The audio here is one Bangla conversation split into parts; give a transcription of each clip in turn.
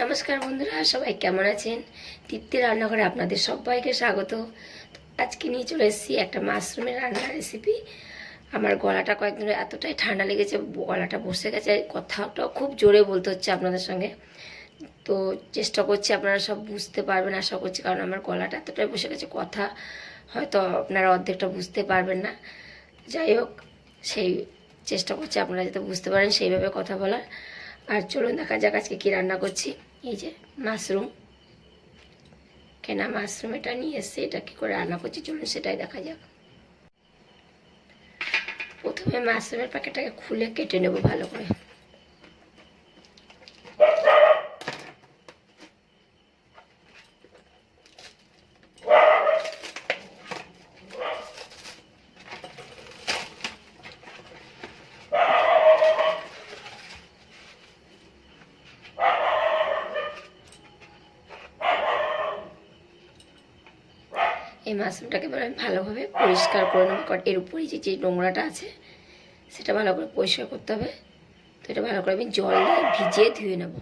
নমস্কার বন্ধুরা, সবাই কেমন আছেন? তৃপ্তি রান্নাঘরে আপনাদের সবাইকে স্বাগত। আজকে নিয়ে চলে এসেছি একটা মাশরুমের রান্নার রেসিপি। আমার গলাটা কয়েকদিন এতটাই ঠান্ডা লেগেছে, গলাটা বসে গেছে, কথাটাও খুব জোরে বলতে হচ্ছে আপনাদের সঙ্গে। তো চেষ্টা করছি আপনারা সব বুঝতে পারবেন আশা করছি, কারণ আমার গলাটা এতটাই বসে গেছে, কথা হয়তো আপনারা অর্ধেকটা বুঝতে পারবেন না। যাই হোক, সেই চেষ্টা করছি আপনারা যাতে বুঝতে পারেন সেইভাবে কথা বলার। আর চলুন দেখা যাক আজকে কী রান্না করছি। এই যে মাশরুম, কেনা মাশরুম এটা নিয়ে এসছে, এটা কী করে রান্না করছি চলুন সেটাই দেখা যাক। প্রথমে মাশরুমের প্যাকেটটাকে খুলে কেটে নেব ভালো করে। এই মাশরুমটাকে এবার আমি ভালোভাবে পরিষ্কার করে নেব, কারণ এর উপরে যে নোংরাটা আছে সেটা ভালো করে পরিষ্কার করতে হবে। তো এটা ভালো করে আমি জল দিয়ে ভিজিয়ে ধুয়ে নেব।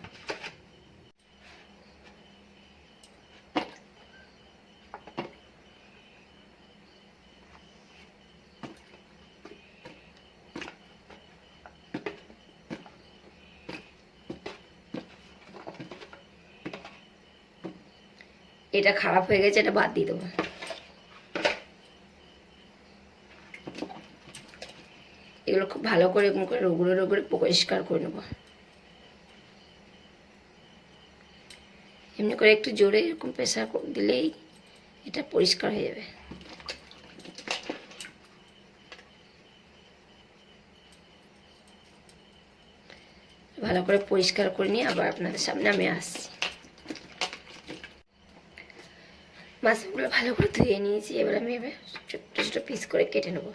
এটা খারাপ হয়ে গেছে, এটা বাদ দিয়ে দেবো। এগুলো খুব ভালো করে এরকম করে রোগড়ে রোগড়ে পরিষ্কার করে নেব। এমনি করে একটু জোরে এরকম প্রেসার দিলেই এটা পরিষ্কার হয়ে যাবে। ভালো করে পরিষ্কার করে নিয়ে আবার আপনাদের সামনে আমি আসছি। মাছগুলো ভালো করে ধুয়ে নিয়েছি, এবার আমি এবার ছোট্ট ছোট পিস করে কেটে নেব।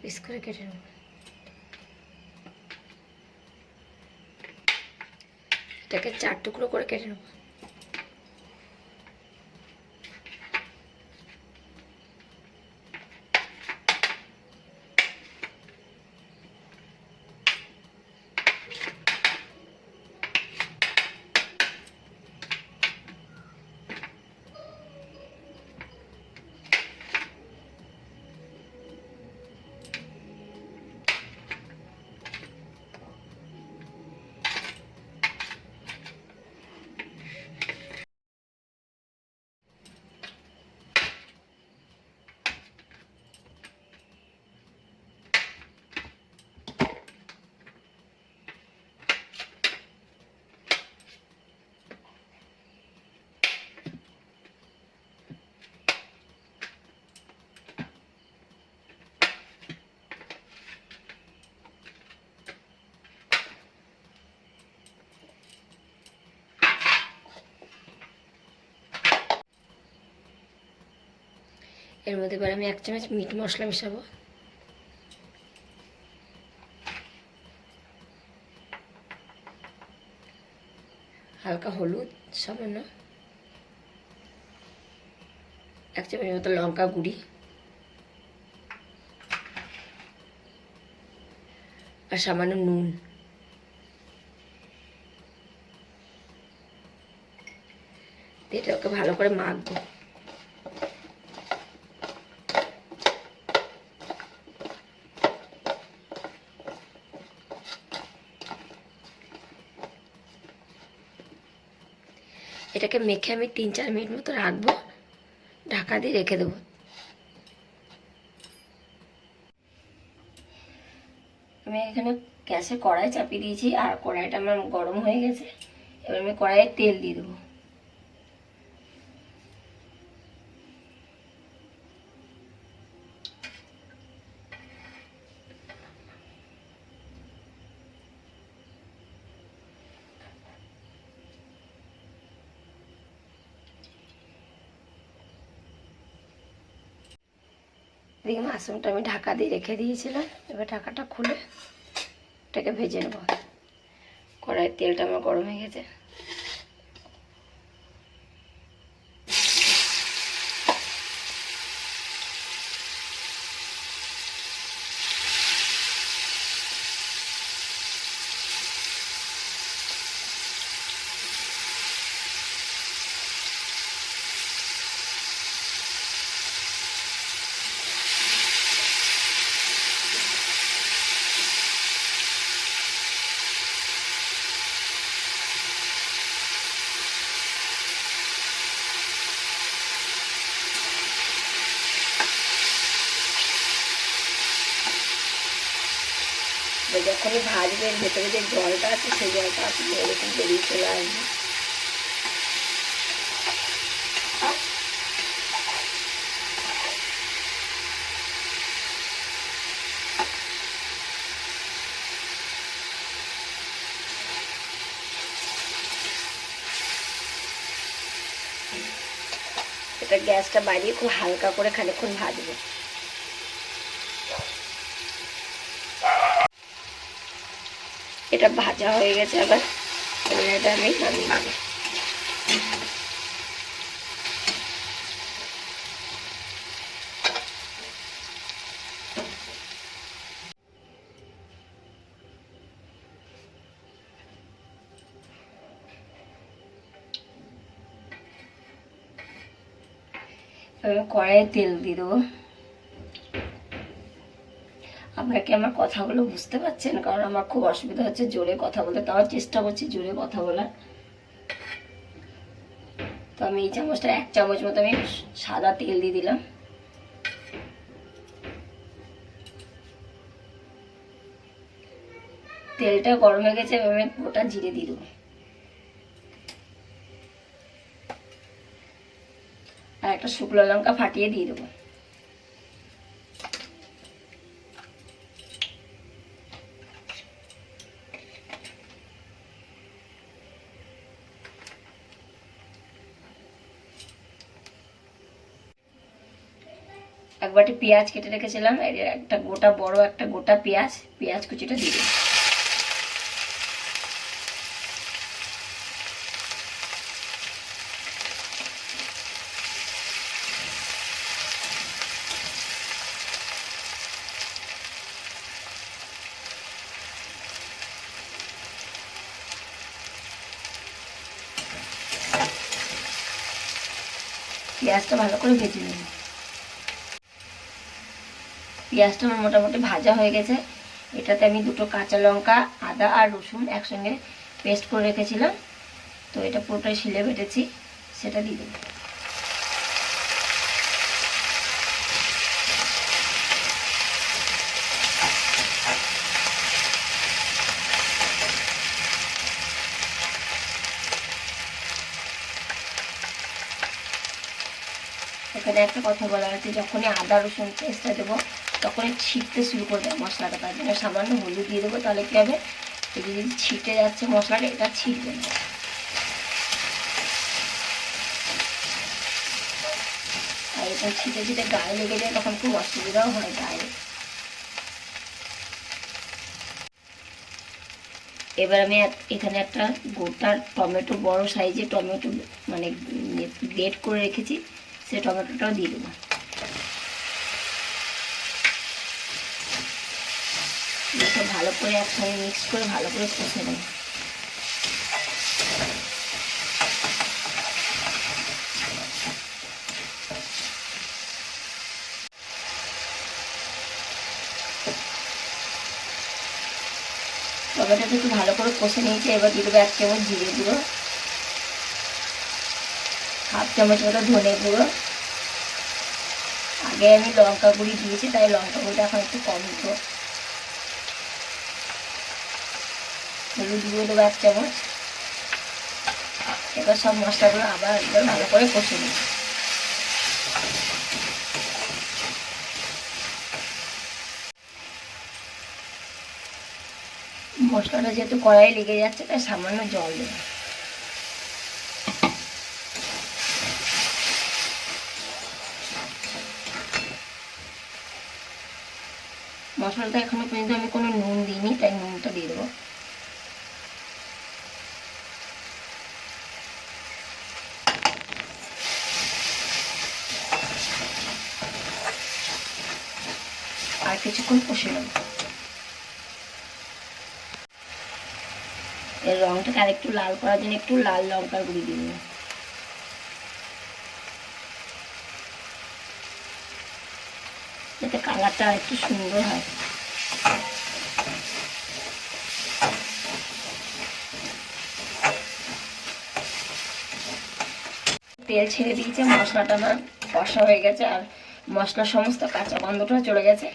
পিস করে কেটে নেব। এটাকে 4 টুকরো করে কেটে নেব। এর মধ্যে এবার আমি 1 চামচ মিট মশলা মেশাবো। হালকা হলুদ সামান্য, 1 চামচ মতো লঙ্কা গুঁড়ি, আর সামান্য নুন। এটা ওকে ভালো করে মাখবো। এটাকে মেখে আমি 3-4 মিনিট মতো রাখবো, ঢাকা দিয়ে রেখে দেবো। আমি এখানে গ্যাসে কড়াই চাপিয়ে দিয়েছি, আর কড়াইটা আমার গরম হয়ে গেছে। এবার আমি কড়াইয়ে তেল দিয়ে দেবো। এদিকে মাশরুমটা আমি ঢাকা দিয়ে রেখে দিয়েছিলাম, এবার ঢাকাটা খুলে এটাকে ভেজে নেব। কড়াইয়ের তেলটা আমার গরম হয়ে গেছে। যখনই ভাজবেন ভেতরে যে জলটা আছে সেই জলটা আপনি এরকম বেরিয়ে চলে আসবে। এটা গ্যাসটা বাড়িয়ে খুব হালকা করে খানিকক্ষণ ভাজবো। এটা ভাজা হয়ে গেছে, আবার এটা আমি নামিয়ে নেব। কড়াইয়ে তেল দিয়ে দেবো। আপনারা কি আমার কথাগুলো বুঝতে পারছেন? কারণ আমার খুব অসুবিধা হচ্ছে জোরে কথা বলতে, তাও চেষ্টা করছি জোরে কথা বলার। তো আমি এই চামচটা 1 চামচ মতো আমি সাদা তেল দিয়ে দিলাম। তেলটা গরম হয়ে গেছে, আমি গোটা জিরে দিয়ে দেবো আর একটা শুকনো লঙ্কা ফাটিয়ে দিয়ে দেবো। এক বাটি পেঁয়াজ কেটে রেখেছিলাম, একটা গোটা পেঁয়াজ কুচিটা দিয়ে দেবো। পেঁয়াজটা ভালো করে ভেজে নেব। পেঁয়াজটা আমার মোটামুটি ভাজা হয়ে গেছে। এটাতে আমি 2টো কাঁচা লঙ্কা, আদা আর রসুন একসঙ্গে পেস্ট করে রেখেছিলাম, তো এটা পুরোটাই শিলে বেটেছি, সেটা দিয়ে দেবো। এখানে একটা কথা বলার আছে, যখনই আদা রসুন পেস্টটা দেবো তখনই ছিটতে শুরু করবে মশলাটা, তার জন্য সামান্য হলুদ দিয়ে দেবো। তাহলে কী হবে, এই যে যদি ছিটে যাচ্ছে মশলাটা, এটা ছিটবে না। আর এটা ছিটে ছিটে গায়ে লেগে যায়, তখন খুব অসুবিধাও হয় গায়ে। এবার আমি এখানে একটা গোটা টমেটো, বড় সাইজের টমেটো মানে গ্রেট করে রেখেছি, সেই টমেটোটাও দিয়ে দেবো। এটা ভালো করে একসঙ্গে মিক্স করে ভালো করে কষে নেব। টমেটোটা একটু ভালো করে কষে নিয়েছি। এবার দিয়ে দেবো 1 চামচ জিরে গুঁড়ো, 1/2 চামচ মতো ধনে গুঁড়ো। আগে আমি লঙ্কা গুঁড়ি দিয়েছি, তাই লঙ্কা গুঁড়িটা এখন একটু কম দেবো। হলুদ গুঁড়ো দেবো 1 চামচ। এবার সব মশলাগুলো আবার একবার ভালো করে কষে নিই। মশলাটা যেহেতু কড়াইয়ে লেগে যাচ্ছে, তাই সামান্য জল দেবো। মশলাটা এখনো পর্যন্ত আমি কোনো নুন দিইনি, তাই নুনটা দিয়ে দেবো। আর কিছুক্ষণ কষে নেব। এর রঙটাকে আরেকটু লাল করার জন্য একটু লাল লঙ্কার গুঁড়ি দিয়ে দেবো। যাতে কালারটা একটু সুন্দর হয়। তেল ছেড়ে দিয়েছে, মশলাটা আমার কষা হয়ে গেছে, আর মশলার সমস্ত কাঁচা গন্ধটা চলে গেছে।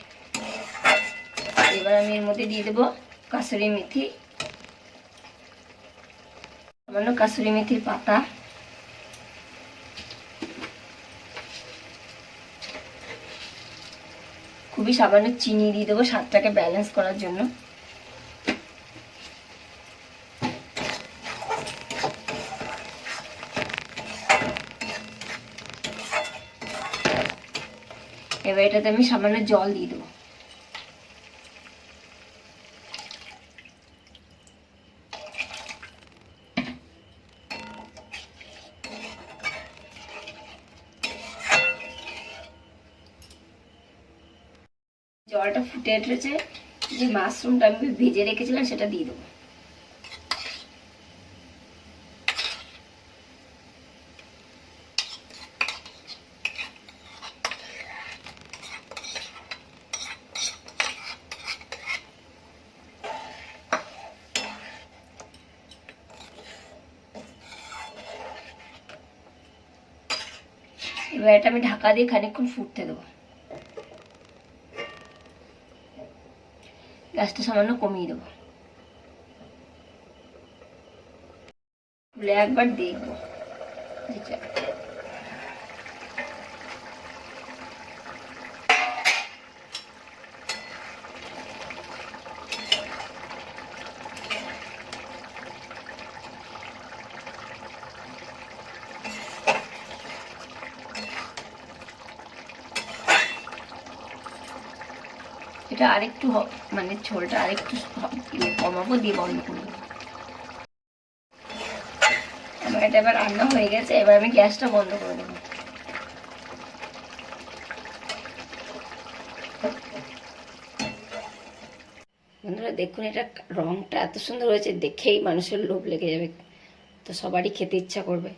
এবার আমি এর মধ্যে দিয়ে দেবো কাসুরি মেথি, সামান্য কাসুরি মেথির পাতা, খুবই সামান্য চিনি দিয়ে দেবো স্বাদটাকে ব্যালেন্স করার জন্য। এবার এটাতে আমি সামান্য জল দিয়ে দেবো। জলটা ফুটে উঠেছে, যে মাশরুমটা আমি ভেজে রেখেছিলাম সেটা দিয়ে দেবো। এবার এটা আমি ঢাকা দিয়ে খানিকক্ষণ ফুটতে দেবো। গ্যাসটা সামান্য কমিয়ে দেবো, একবার দেখবো। এটা আরেকটু মানে ঝোলটা আরেকটু কমাবো, দিয়ে বন্ধ করবো। আমার এটা এবার রান্না হয়ে গেছে, এবার আমি গ্যাসটা বন্ধ করে দেবো। বন্ধুরা দেখুন, এটা রংটা এত সুন্দর হয়েছে, দেখেই মানুষের লোভ লেগে যাবে, তো সবারই খেতে ইচ্ছা করবে।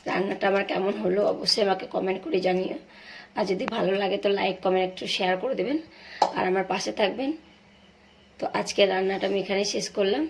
রান্নাটা আমার কেমন হলো অবশ্যই আমাকে কমেন্ট করে জানিও, আর যদি ভালো লাগে তো লাইক কমেন্ট একটু শেয়ার করে দেবেন, আর আমার পাশে থাকবেন। তো আজকের রান্নাটা আমি এখানেই শেষ করলাম।